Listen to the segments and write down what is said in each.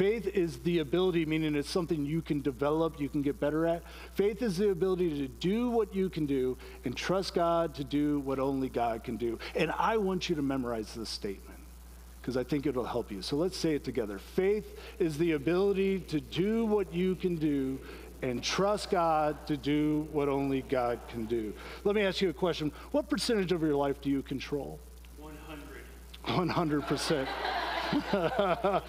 Faith is the ability, meaning it's something you can develop, you can get better at. Faith is the ability to do what you can do and trust God to do what only God can do. And I want you to memorize this statement because I think it'll help you. So let's say it together. Faith is the ability to do what you can do and trust God to do what only God can do. Let me ask you a question. What percentage of your life do you control? 100. 100%.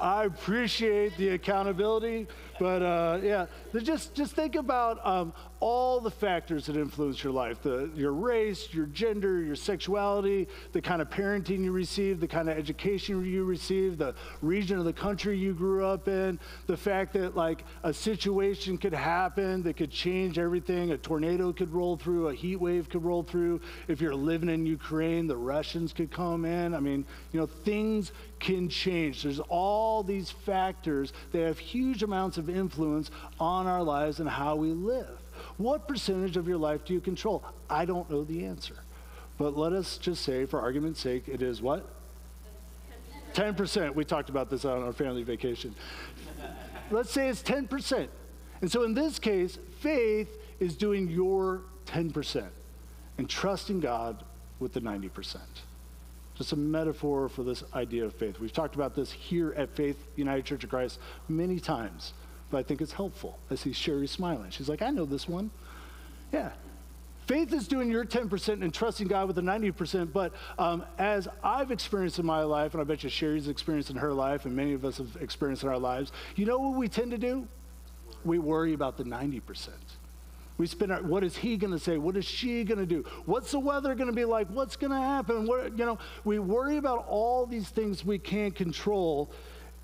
I appreciate the accountability, but yeah, just think about all the factors that influence your life, your race, your gender, your sexuality, the kind of parenting you receive, the kind of education you receive, the region of the country you grew up in, the fact that like a situation could happen that could change everything. A tornado could roll through, a heat wave could roll through. If you're living in Ukraine, the Russians could come in. I mean, things can change. There's all these factors that have huge amounts of influence on our lives and how we live. What percentage of your life do you control? I don't know the answer. But let us just say, for argument's sake, it is what? 10%. We talked about this on our family vacation. Let's say it's 10%. And so in this case, faith is doing your 10% and trusting God with the 90%. Just a metaphor for this idea of faith. We've talked about this here at Faith United Church of Christ many times, but I think it's helpful. I see Sherry smiling. She's like, I know this one. Yeah. Faith is doing your 10% and trusting God with the 90%, but as I've experienced in my life, and I bet you Sherry's experienced in her life, and many of us have experienced in our lives, you know what we tend to do? We worry about the 90%. We spend what is he going to say? What is she going to do? What's the weather going to be like? What's going to happen? We worry about all these things we can't control,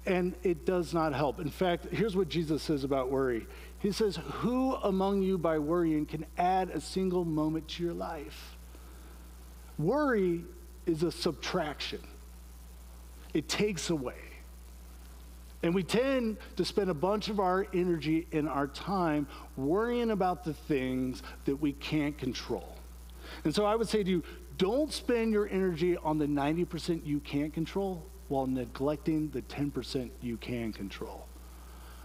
and it does not help. In fact, here's what Jesus says about worry. He says, who among you by worrying can add a single moment to your life? Worry is a subtraction. It takes away. And we tend to spend a bunch of our energy and our time worrying about the things that we can't control. And so I would say to you, don't spend your energy on the 90% you can't control while neglecting the 10% you can control.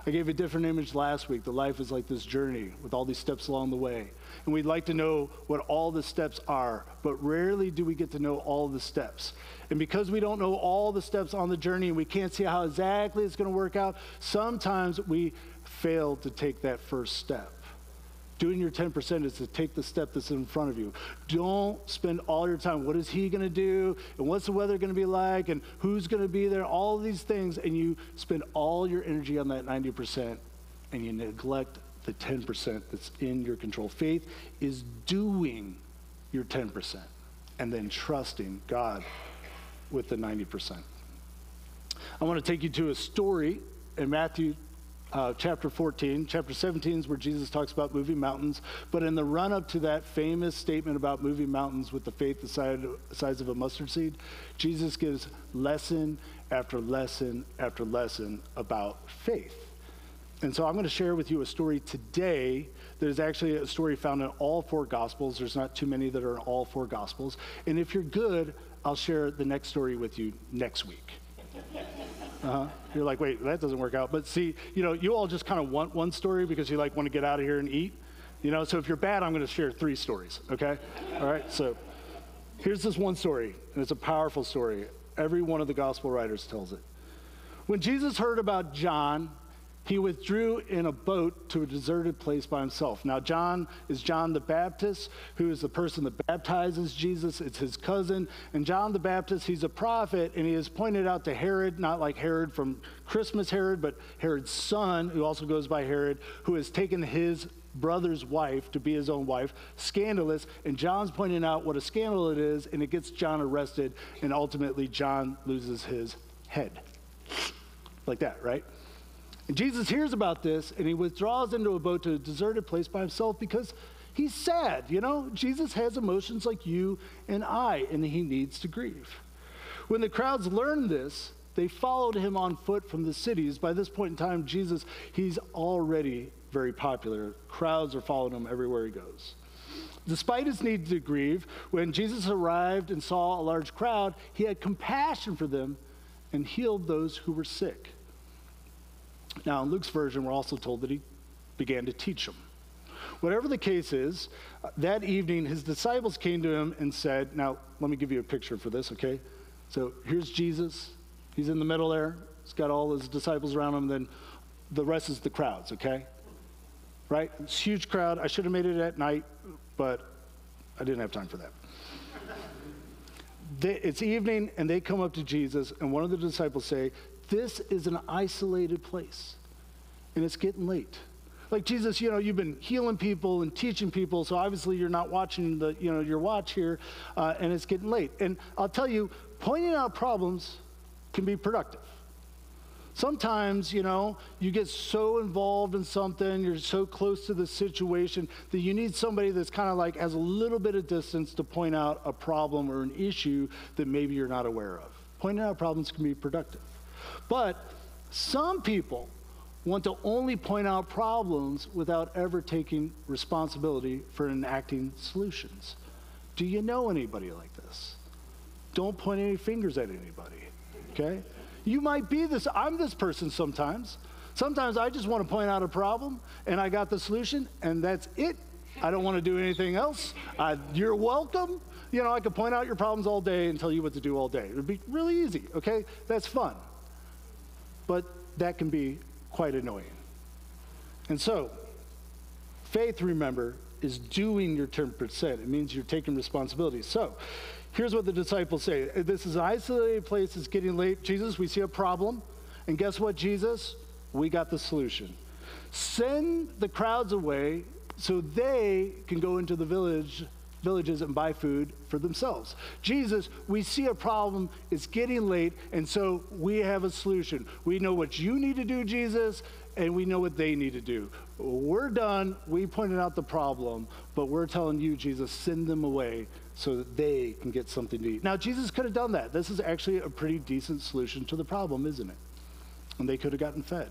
I gave a different image last week. The life is like this journey with all these steps along the way. And we'd like to know what all the steps are, but rarely do we get to know all the steps. And because we don't know all the steps on the journey and we can't see how exactly it's going to work out, sometimes we fail to take that first step. Doing your 10% is to take the step that's in front of you. Don't spend all your time, what is he going to do? And what's the weather going to be like? And who's going to be there? All of these things. And you spend all your energy on that 90% and you neglect the 10% that's in your control. Faith is doing your 10% and then trusting God with the 90%. I want to take you to a story in Matthew chapter 14. Chapter 17 is where Jesus talks about moving mountains. But in the run-up to that famous statement about moving mountains with the faith the size of a mustard seed, Jesus gives lesson after lesson after lesson about faith. And so I'm going to share with you a story today that is actually a story found in all four Gospels. There's not too many that are in all four Gospels. And if you're good, I'll share the next story with you next week. You're like, wait, that doesn't work out. But see, you all just kind of want one story because you want to get out of here and eat. So if you're bad, I'm going to share 3 stories, okay? All right, so here's this one story, and it's a powerful story. Every one of the gospel writers tells it. When Jesus heard about John, he withdrew in a boat to a deserted place by himself. Now, John is John the Baptist, who is the person that baptizes Jesus. It's his cousin. And John the Baptist, he's a prophet, and he is pointed out to Herod, not like Herod from Christmas Herod, but Herod's son, who also goes by Herod, who has taken his brother's wife to be his own wife. Scandalous. And John's pointing out what a scandal it is, and it gets John arrested, and ultimately John loses his head. Like that, right? And Jesus hears about this, and he withdraws into a boat to a deserted place by himself because he's sad. Jesus has emotions like you and I, and he needs to grieve. When the crowds learned this, they followed him on foot from the cities. By this point in time, Jesus, he's already very popular. Crowds are following him everywhere he goes. Despite his need to grieve, when Jesus arrived and saw a large crowd, he had compassion for them and healed those who were sick. Now, in Luke's version, we're also told that he began to teach them. Whatever the case is, that evening, his disciples came to him and said, now, let me give you a picture for this, okay? So here's Jesus. He's in the middle there. He's got all his disciples around him. Then the rest is the crowds, okay? Right? It's a huge crowd. I should have made it at night, but I didn't have time for that. It's evening, and they come up to Jesus, and one of the disciples say, this is an isolated place, and it's getting late. Like, Jesus, you've been healing people and teaching people, so obviously you're not watching your watch here, and it's getting late. And I'll tell you, pointing out problems can be productive. Sometimes, you get so involved in something, you're so close to the situation that you need somebody that's kind of like has a little bit of distance to point out a problem or an issue that maybe you're not aware of. Pointing out problems can be productive. But some people want to only point out problems without ever taking responsibility for enacting solutions. Do you know anybody like this? Don't point any fingers at anybody, okay? You might be this, I'm this person sometimes. Sometimes I just want to point out a problem, and I got the solution, and that's it. I don't want to do anything else. You're welcome. I could point out your problems all day and tell you what to do all day. It would be really easy, okay? That's fun. But that can be quite annoying. And so, faith, remember, is doing your 10%. It means you're taking responsibility. So, here's what the disciples say. This is an isolated place. It's getting late. Jesus, we see a problem. And guess what, Jesus? We got the solution. Send the crowds away so they can go into the villages and buy food for themselves. Jesus, we see a problem. It's getting late. And so we have a solution. We know what you need to do, Jesus, and we know what they need to do. We're done. We pointed out the problem, but we're telling you, Jesus, send them away so that they can get something to eat. Now, Jesus could have done that. This is actually a pretty decent solution to the problem, isn't it? And they could have gotten fed.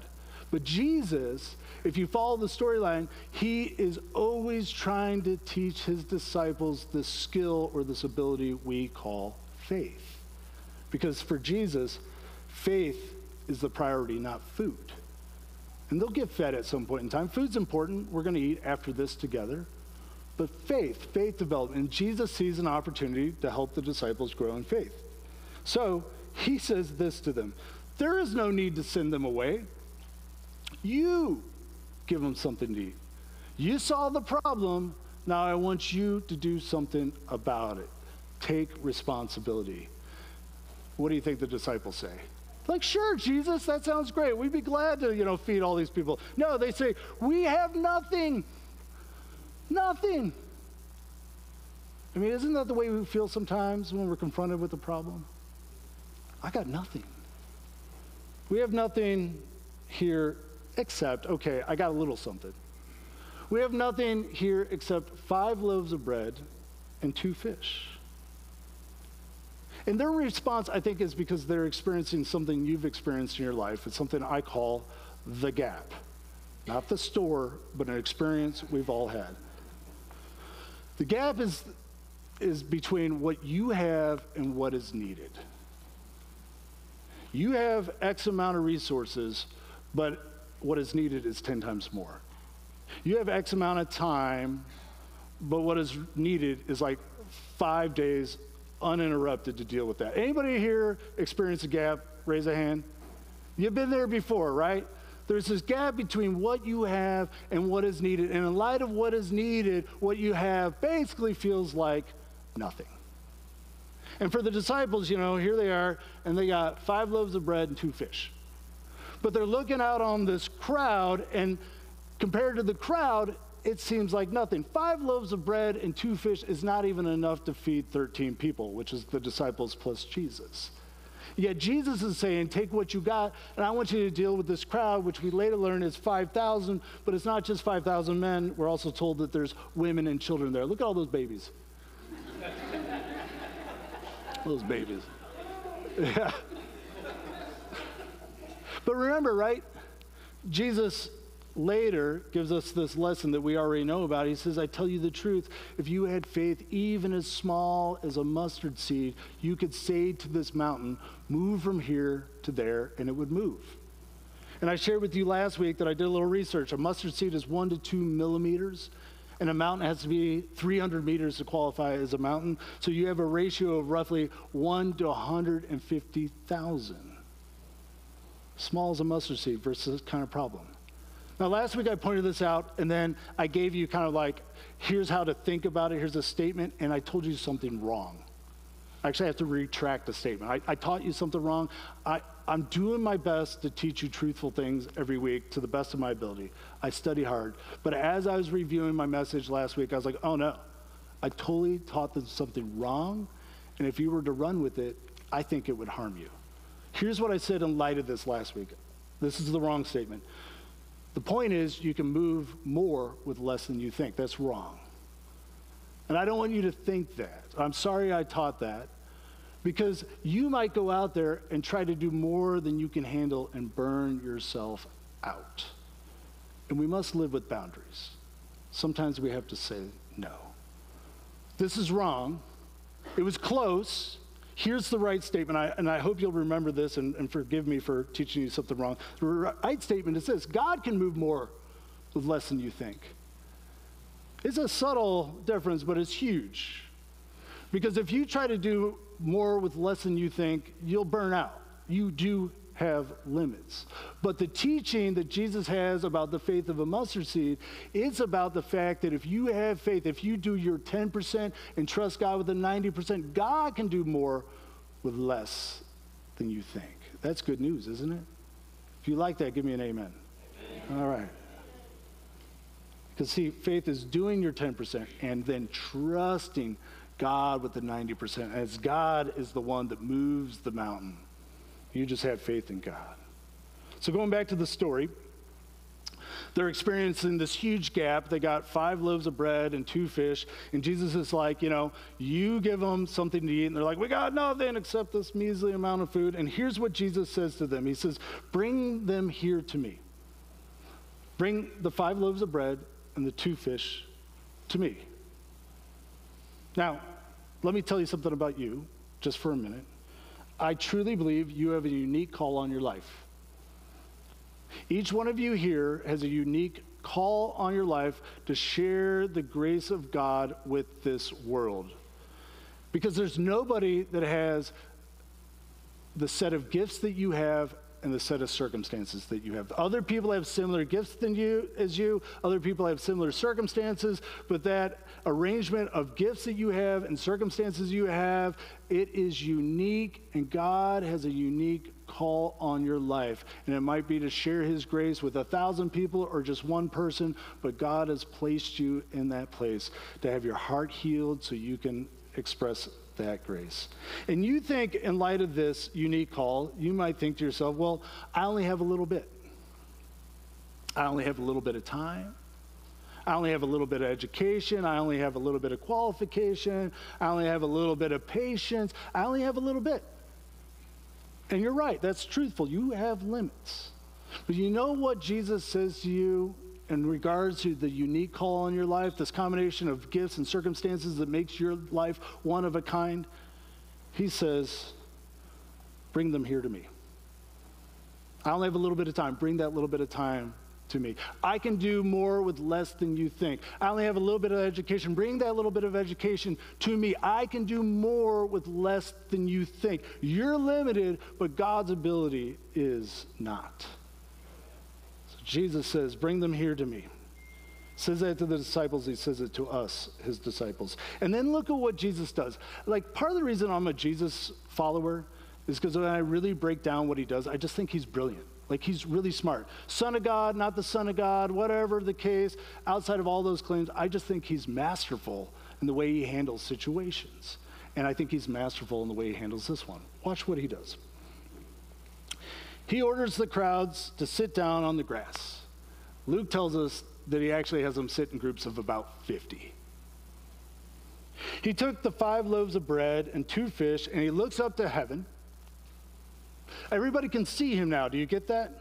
But Jesus, if you follow the storyline, he is always trying to teach his disciples this skill or this ability we call faith. Because for Jesus, faith is the priority, not food. And they'll get fed at some point in time. Food's important. We're going to eat after this together. But faith development. And Jesus sees an opportunity to help the disciples grow in faith. So he says this to them. There is no need to send them away. You give them something to eat. You saw the problem. Now I want you to do something about it. Take responsibility. What do you think the disciples say? Like, sure, Jesus, that sounds great. We'd be glad to, feed all these people. No, they say, we have nothing. Nothing. I mean, isn't that the way we feel sometimes when we're confronted with a problem? I got nothing. We have nothing here except, okay, I got a little something. We have nothing here except 5 loaves of bread and 2 fish. And their response, I think, is because they're experiencing something you've experienced in your life. It's something I call the gap. Not the store, but an experience we've all had. The gap is between what you have and what is needed. You have X amount of resources, but what is needed is 10 times more. You have X amount of time, but what is needed is like 5 days uninterrupted to deal with that. Anybody here experience a gap? Raise a hand. You've been there before, right? There's this gap between what you have and what is needed. And in light of what is needed, what you have basically feels like nothing. And for the disciples, here they are, and they got 5 loaves of bread and 2 fish. But they're looking out on this crowd, and compared to the crowd, it seems like nothing. 5 loaves of bread and 2 fish is not even enough to feed 13 people, which is the disciples plus Jesus. Yet Jesus is saying, take what you got, and I want you to deal with this crowd, which we later learn is 5,000, but it's not just 5,000 men. We're also told that there's women and children there. Look at all those babies. Those babies. Yeah. But remember, right? Jesus later gives us this lesson that we already know about. He says, I tell you the truth, if you had faith even as small as a mustard seed, you could say to this mountain, move from here to there, and it would move. And I shared with you last week that I did a little research. A mustard seed is 1 to 2 millimeters, and a mountain has to be 300 meters to qualify as a mountain. So you have a ratio of roughly 1 to 150,000. Small as a mustard seed versus this kind of problem. Now, last week I pointed this out, and then I gave you kind of like, here's how to think about it, here's a statement, and I told you something wrong. Actually, I have to retract the statement. I taught you something wrong. I'm doing my best to teach you truthful things every week to the best of my ability. I study hard. But as I was reviewing my message last week, I was like, oh no, I totally taught them something wrong, and if you were to run with it, I think it would harm you. Here's what I said in light of this last week. This is the wrong statement. The point is, you can move more with less than you think. That's wrong. And I don't want you to think that. I'm sorry I taught that, because you might go out there and try to do more than you can handle and burn yourself out. And we must live with boundaries. Sometimes we have to say no. This is wrong. It was close. Here's the right statement, and I hope you'll remember this and forgive me for teaching you something wrong. The right statement is this: God can move more with less than you think. It's a subtle difference, but it's huge. Because if you try to do more with less than you think, you'll burn out. You do have limits. But the teaching that Jesus has about the faith of a mustard seed, it's about the fact that if you have faith, if you do your 10% and trust God with the 90%, God can do more with less than you think. That's good news, isn't it? If you like that, give me an amen. All right. Because see, faith is doing your 10% and then trusting God with the 90%, as God is the one that moves the mountain. You just have faith in God. So going back to the story, they're experiencing this huge gap. They got 5 loaves of bread and 2 fish, and Jesus is like, you give them something to eat, and they're like, we got nothing except this measly amount of food. And here's what Jesus says to them. He says, bring them here to me. Bring the 5 loaves of bread and the 2 fish to me. Now, let me tell you something about you, just for a minute. I truly believe you have a unique call on your life. Each one of you here has a unique call on your life to share the grace of God with this world. Because there's nobody that has the set of gifts that you have and the set of circumstances that you have. Other people have similar gifts as you. Other people have similar circumstances, but that arrangement of gifts that you have and circumstances you have, it is unique, and God has a unique call on your life. And it might be to share his grace with 1,000 people or just one person, but God has placed you in that place to have your heart healed so you can express that grace. And you think, in light of this unique call, you might think to yourself, well, I only have a little bit. I only have a little bit of time. I only have a little bit of education. I only have a little bit of qualification. I only have a little bit of patience. I only have a little bit. And you're right, that's truthful. You have limits. But you know what Jesus says to you in regards to the unique call on your life, this combination of gifts and circumstances that makes your life one of a kind? He says, bring them here to me. I only have a little bit of time. Bring that little bit of time to me. I can do more with less than you think. I only have a little bit of education. Bring that little bit of education to me. I can do more with less than you think. You're limited, but God's ability is not. Jesus says, bring them here to me. He says that to the disciples. He says it to us, his disciples. And then look at what Jesus does. Like, part of the reason I'm a Jesus follower is because when I really break down what he does, I just think he's brilliant. Like, he's really smart. Son of God, not the Son of God, whatever the case, outside of all those claims, I just think he's masterful in the way he handles situations. And I think he's masterful in the way he handles this one. Watch what he does. He orders the crowds to sit down on the grass. Luke tells us that he actually has them sit in groups of about 50. He took the 5 loaves of bread and 2 fish, and he looks up to heaven. Everybody can see him now. Do you get that?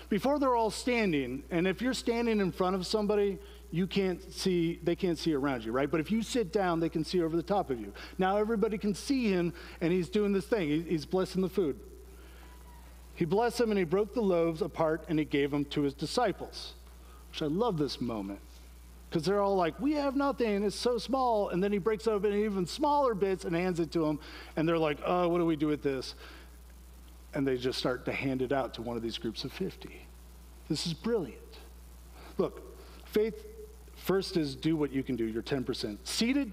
Before, they're all standing, and if you're standing in front of somebody, they can't see around you, right? But if you sit down, they can see over the top of you. Now everybody can see him, and he's doing this thing. He's blessing the food. He blessed them and he broke the loaves apart and he gave them to his disciples, which I love this moment because they're all like, we have nothing, it's so small. And then he breaks it up in even smaller bits and hands it to them. And they're like, oh, what do we do with this? And they just start to hand it out to one of these groups of 50. This is brilliant. Look, faith first is do what you can do, your 10%. Seated,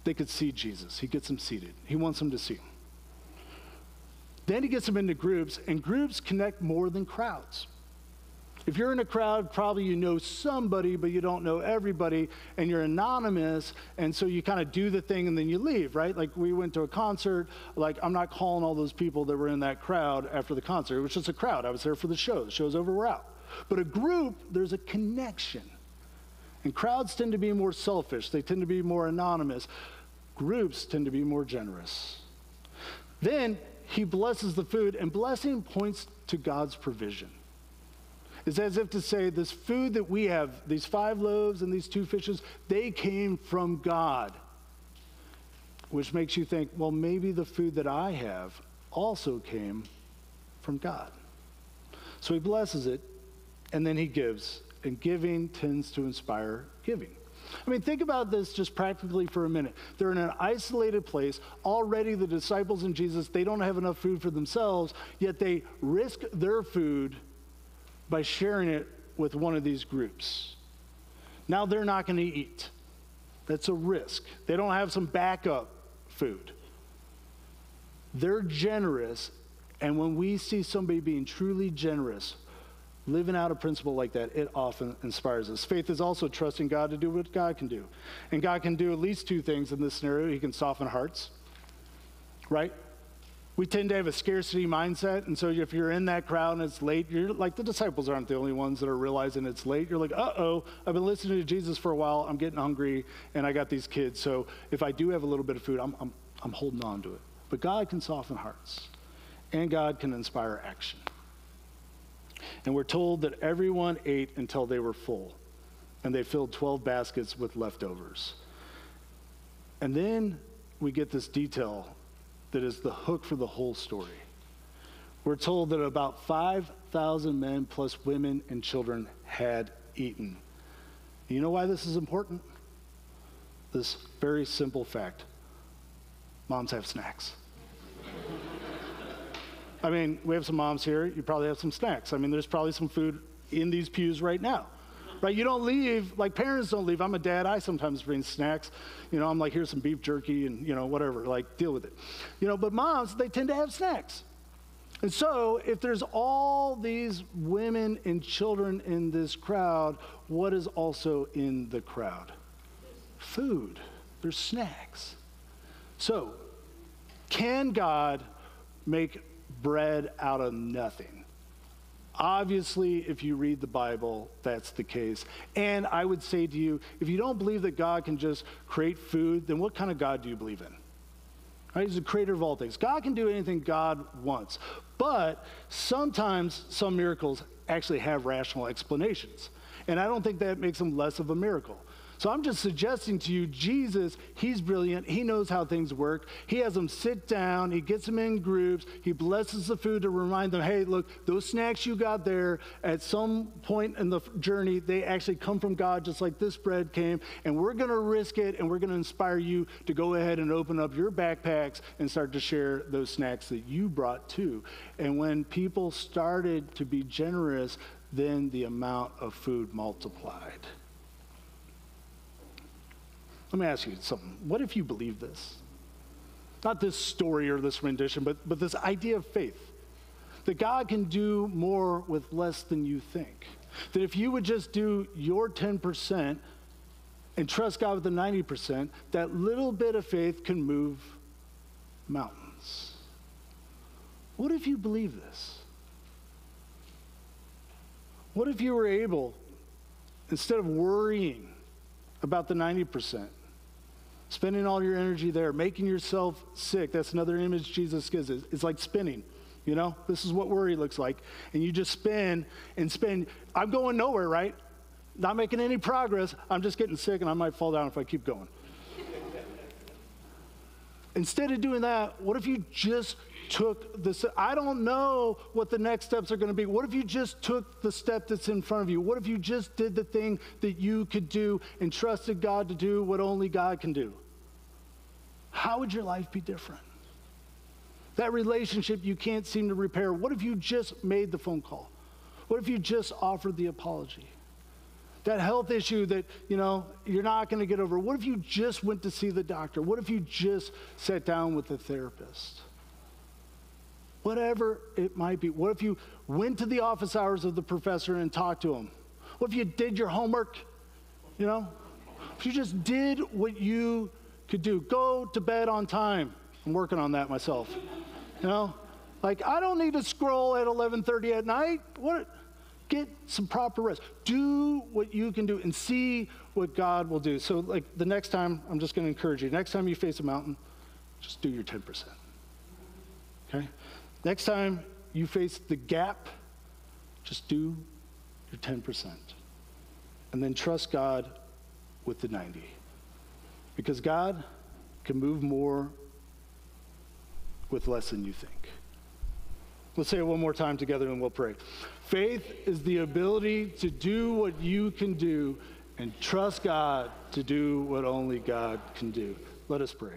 they could see Jesus. He gets them seated. He wants them to see him. Then he gets them into groups, and groups connect more than crowds. If you're in a crowd, probably you know somebody, but you don't know everybody, and you're anonymous, and so you kind of do the thing and then you leave, right? Like we went to a concert, like I'm not calling all those people that were in that crowd after the concert. It was just a crowd. I was there for the show. The show's over, we're out. But a group, there's a connection. And crowds tend to be more selfish. They tend to be more anonymous. Groups tend to be more generous. Then he blesses the food, and blessing points to God's provision. It's as if to say, this food that we have, these 5 loaves and these 2 fishes, they came from God. Which makes you think, well, maybe the food that I have also came from God. So he blesses it, and then he gives. And giving tends to inspire giving. I mean, think about this just practically for a minute. They're in an isolated place. Already the disciples and Jesus, they don't have enough food for themselves, yet they risk their food by sharing it with one of these groups. Now they're not going to eat. That's a risk. They don't have some backup food. They're generous, and when we see somebody being truly generous, living out a principle like that, it often inspires us. Faith is also trusting God to do what God can do. And God can do at least 2 things in this scenario. He can soften hearts, right? We tend to have a scarcity mindset, and so if you're in that crowd and it's late, you're like the disciples aren't the only ones that are realizing it's late. You're like, uh-oh, I've been listening to Jesus for a while, I'm getting hungry, and I got these kids, so if I do have a little bit of food, I'm holding on to it. But God can soften hearts, and God can inspire action. And we're told that everyone ate until they were full, and they filled 12 baskets with leftovers. And then we get this detail that is the hook for the whole story. We're told that about 5,000 men plus women and children had eaten. And you know why this is important? This very simple fact. Moms have snacks. I mean, we have some moms here. You probably have some snacks. I mean, there's probably some food in these pews right now. Right? You don't leave, like parents don't leave. I'm a dad. I sometimes bring snacks. You know, I'm like, here's some beef jerky and, you know, whatever. Like, deal with it. You know, but moms, they tend to have snacks. And so if there's all these women and children in this crowd, what is also in the crowd? Food. There's snacks. So, can God make bread out of nothing? Obviously, if you read the Bible, that's the case. And I would say to you, if you don't believe that God can just create food, then what kind of God do you believe in? Right? He's the creator of all things. God can do anything God wants. But sometimes some miracles actually have rational explanations. And I don't think that makes them less of a miracle. So I'm just suggesting to you, Jesus, he's brilliant. He knows how things work. He has them sit down. He gets them in groups. He blesses the food to remind them, hey, look, those snacks you got there, at some point in the journey, they actually come from God, just like this bread came. And we're going to risk it, and we're going to inspire you to go ahead and open up your backpacks and start to share those snacks that you brought too. And when people started to be generous, then the amount of food multiplied. Let me ask you something. What if you believe this? Not this story or this rendition, but this idea of faith. That God can do more with less than you think. That if you would just do your 10% and trust God with the 90%, that little bit of faith can move mountains. What if you believe this? What if you were able, instead of worrying about the 90%, spending all your energy there, making yourself sick. That's another image Jesus gives. It's like spinning, you know? This is what worry looks like. And you just spin and spin. I'm going nowhere, right? Not making any progress. I'm just getting sick, and I might fall down if I keep going. Instead of doing that, what if you just took this? I don't know what the next steps are going to be. What if you just took the step that's in front of you? What if you just did the thing that you could do and trusted God to do what only God can do? How would your life be different? That relationship you can't seem to repair, what if you just made the phone call? What if you just offered the apology? That health issue that, you're not going to get over, what if you just went to see the doctor? What if you just sat down with the therapist? Whatever it might be. What if you went to the office hours of the professor and talked to him? What if you did your homework? If you just did what you could do. Go to bed on time. I'm working on that myself. I don't need to scroll at 11:30 at night. Get some proper rest. Do what you can do and see what God will do. So the next time, I'm just going to encourage you, next time you face a mountain, just do your 10%. Okay? Next time you face the gap, just do your 10%. And then trust God with the 90. Because God can move more with less than you think. Let's say it one more time together and we'll pray. Faith is the ability to do what you can do and trust God to do what only God can do. Let us pray.